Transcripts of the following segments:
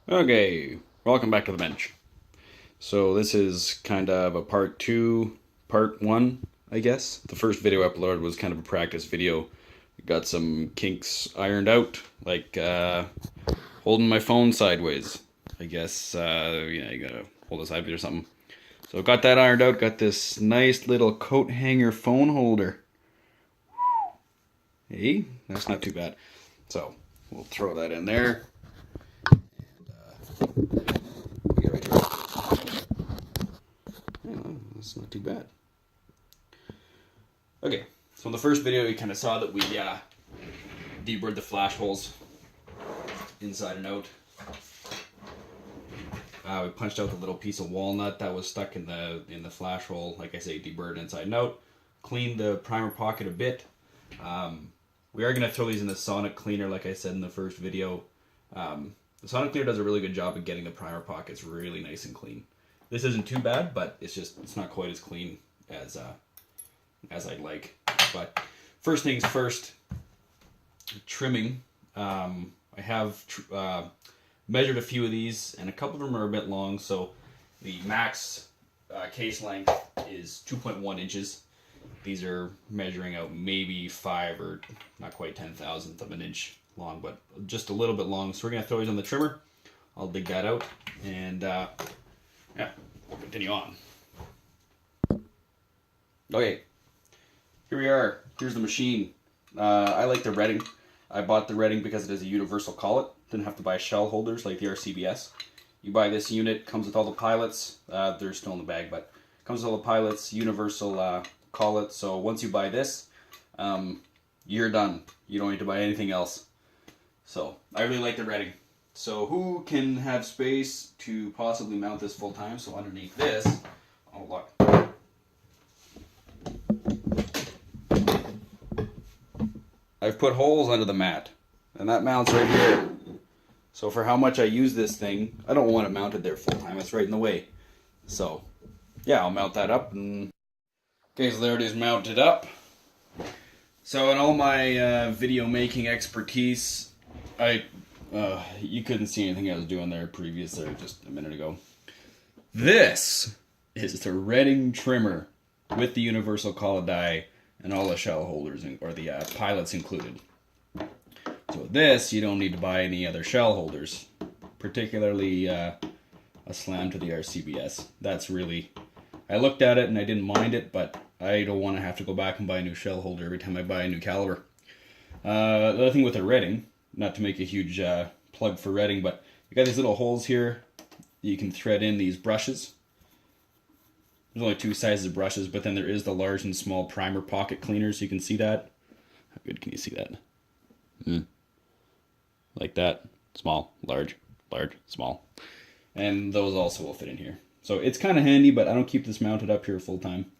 Okay, welcome back to the bench. So this is kind of a part two, part one, I guess. The first video I uploaded was kind of a practice video. Got some kinks ironed out, like holding my phone sideways. I guess, yeah, you gotta hold it sideways or something. So got that ironed out, got this nice little coat hanger phone holder. Hey, that's not too bad. So we'll throw that in there. Get right here. Yeah, that's not too bad. Okay, so in the first video you kind of saw that we deburred the flash holes inside and out. We punched out the little piece of walnut that was stuck in the flash hole. Like I say, deburred inside and out. Cleaned the primer pocket a bit. We are going to throw these in the sonic cleaner, like I said in the first video. The sonic cleaner does a really good job of getting the primer pockets really nice and clean. This isn't too bad, but it's not quite as clean as I'd like. But first things first, trimming. I have measured a few of these, and a couple of them are a bit long. So the max case length is 2.1 inches. These are measuring out maybe 5 or not quite 10,000th of an inch long, but just a little bit long. So we're gonna throw these on the trimmer. I'll dig that out, and yeah, we'll continue on. Okay, here we are. Here's the machine. I like the Redding. I bought the Redding because it is a universal collet. Didn't have to buy shell holders like the RCBS. You buy this unit, comes with all the pilot. They're still in the bag, but comes with all the pilots, universal collet. So once you buy this, you're done. You don't need to buy anything else. So I really like the Redding. So who can have space to possibly mount this full time? So underneath this, oh look. I've put holes under the mat, and that mounts right here. So for how much I use this thing, I don't want it mounted there full time. It's right in the way. So yeah, I'll mount that up. And okay, so there it is mounted up. So in all my video making expertise, you couldn't see anything I was doing there previously, just a minute ago. This is the Redding trimmer with the universal collet die and all the shell holders, or the pilots included. So this, you don't need to buy any other shell holders, particularly a slam to the RCBS. That's really, I looked at it and I didn't mind it, but I don't want to have to go back and buy a new shell holder every time I buy a new caliber. The other thing with the Redding, not to make a huge plug for Redding, but you got these little holes here. You can thread in these brushes. There's only two sizes of brushes, but then there is the large and small primer pocket cleaners. You can see that. How good can you see that? Like that. Small, large, large, small. And those also will fit in here. So it's kind of handy, but I don't keep this mounted up here full time.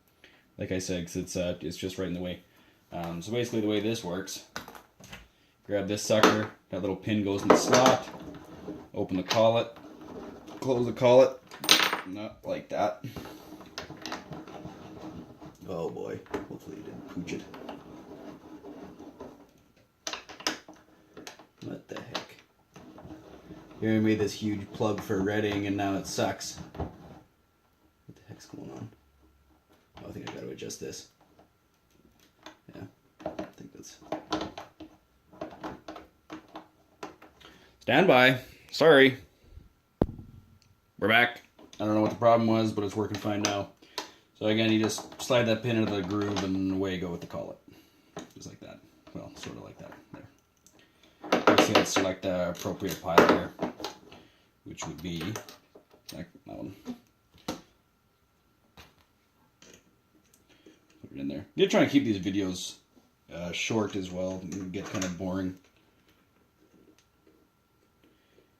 Like I said, because it's just right in the way. So basically the way this works, grab this sucker, that little pin goes in the slot, open the collet, close the collet, not like that. Oh boy, hopefully you didn't pooch it. What the heck? Here I made this huge plug for Redding and now it sucks. What the heck's going on? Oh, I think I gotta adjust this. Yeah, I think that's... Stand by. Sorry. We're back. I don't know what the problem was, but it's working fine now. So again, you just slide that pin into the groove and away you go with the collet. Just like that. Well, sort of like that. There. Next, you gotta select the appropriate pilot here, which would be that one. Put it in there. I'm gonna try and keep these videos short as well. It get kind of boring.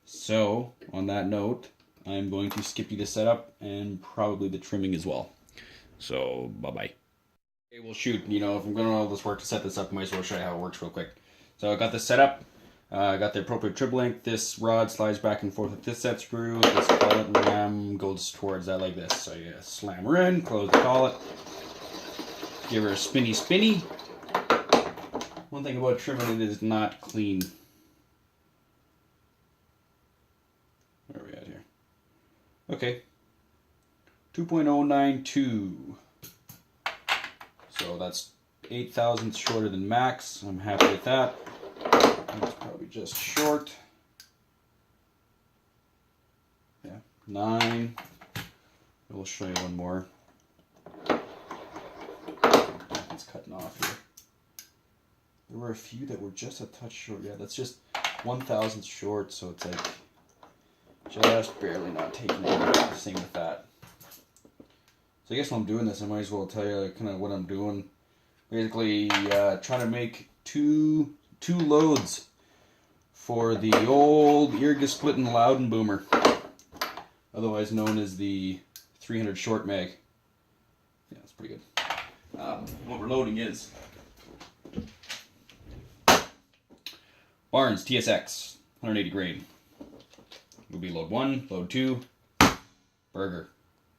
So, on that note, I'm going to skip you the setup and probably the trimming as well. So, bye-bye. Okay, well, shoot, if I'm going to do all this work to set this up, I might as well show you how it works real quick. So, I got this set up. I got the appropriate trip length. This rod slides back and forth with this set screw. This collet and ram goes towards that like this. So, you slam her in, close the collet, give her a spinny spinny. One thing about trimming, it is not clean. Okay. 2.092. So that's 8 thousandths shorter than max. I'm happy with that. It's probably just short. Yeah, 9. We'll show you one more. It's cutting off here. There were a few that were just a touch short. Yeah, that's just 1 thousandth short, so it's like just barely not taking it. Same with that. So I guess while I'm doing this, I might as well tell you kind of what I'm doing. Basically, trying to make two loads for the old Irga-Splitting Loudon boomer, otherwise known as the 300 short mag. Yeah, that's pretty good. What we're loading is Barnes TSX 180 grain. Will be load 1, load 2, Berger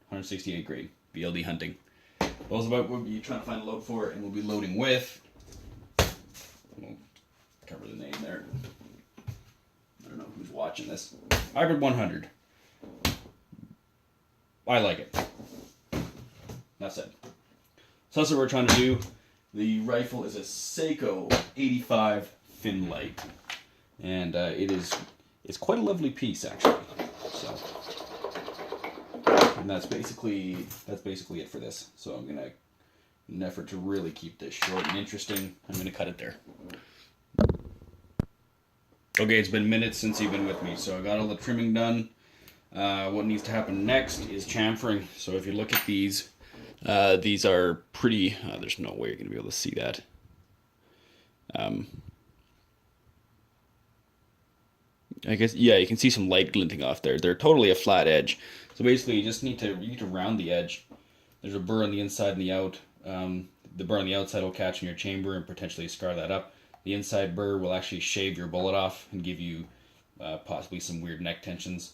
168 grain, BLD hunting. Those about we'll be trying to find a load for it, and we'll be loading with. We'll cover the name there. I don't know who's watching this. Hybrid 100. I like it. That's it. So that's what we're trying to do. The rifle is a Seiko 85 Finlight, and it's quite a lovely piece actually. So, and that's basically it for this. So I'm gonna, in an effort to really keep this short and interesting, I'm gonna cut it there. Okay, it's been minutes since you've been with me, so I got all the trimming done. What needs to happen next is chamfering. So if you look at these are pretty. There's no way you're gonna be able to see that. I guess, yeah, you can see some light glinting off there. They're totally a flat edge. So basically, you need to round the edge. There's a burr on the inside and the out. The burr on the outside will catch in your chamber and potentially scar that up. The inside burr will actually shave your bullet off and give you possibly some weird neck tensions.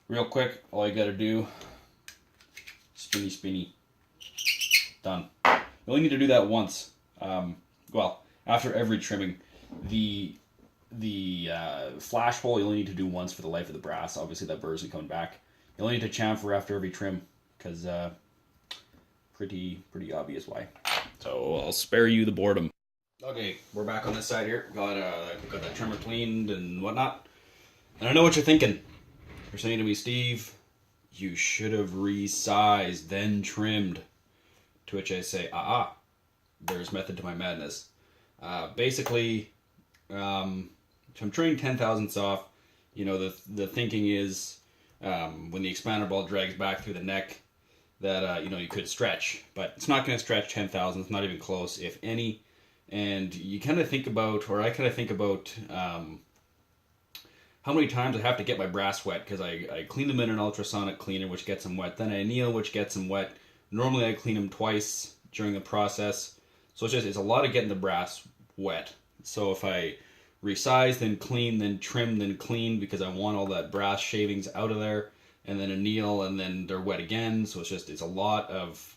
Real quick, all you got to do, spinny, spinny, done. You only need to do that once. Well, after every trimming. The flash hole you only need to do once for the life of the brass. Obviously that burr isn't coming back. You only need to chamfer after every trim, because pretty obvious why. So I'll spare you the boredom. Okay, we're back on this side here. Got that trimmer cleaned and whatnot. And I know what you're thinking. You're saying to me, Steve, you should have resized, then trimmed. To which I say, there's method to my madness. Basically, so I'm trimming 10 thousandths off. You know, the thinking is when the expander ball drags back through the neck that, you could stretch. But it's not going to stretch 10 thousandths, not even close, if any. And you kind of think about, or I kind of think about how many times I have to get my brass wet, because I clean them in an ultrasonic cleaner, which gets them wet. Then I anneal, which gets them wet. Normally I clean them twice during the process. So it's a lot of getting the brass wet. So if I resize, then clean, then trim, then clean, because I want all that brass shavings out of there, and then anneal, and then they're wet again. So it's a lot of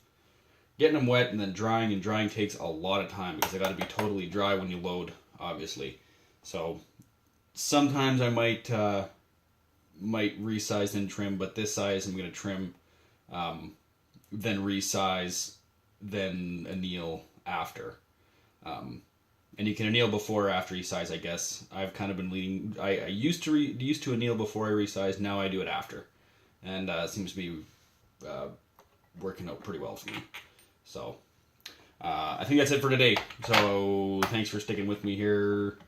getting them wet and then drying, and drying takes a lot of time because they got to be totally dry when you load, obviously. So sometimes I might resize and trim, but this size I'm going to trim, then resize, then anneal after. And you can anneal before or after resize, I guess. I've kind of been leaning. I used to anneal before I resize. Now I do it after, and it seems to be working out pretty well for me. So I think that's it for today. So thanks for sticking with me here.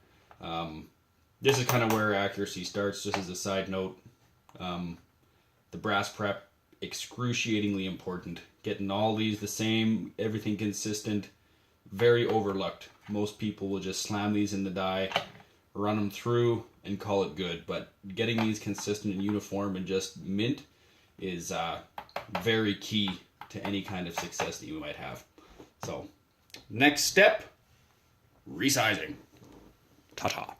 This is kind of where accuracy starts. Just as a side note, the brass prep, excruciatingly important. Getting all these the same, everything consistent, very overlooked. Most people will just slam these in the die, run them through, and call it good. But getting these consistent and uniform and just mint is very key to any kind of success that you might have. So, next step, resizing. Ta-ta.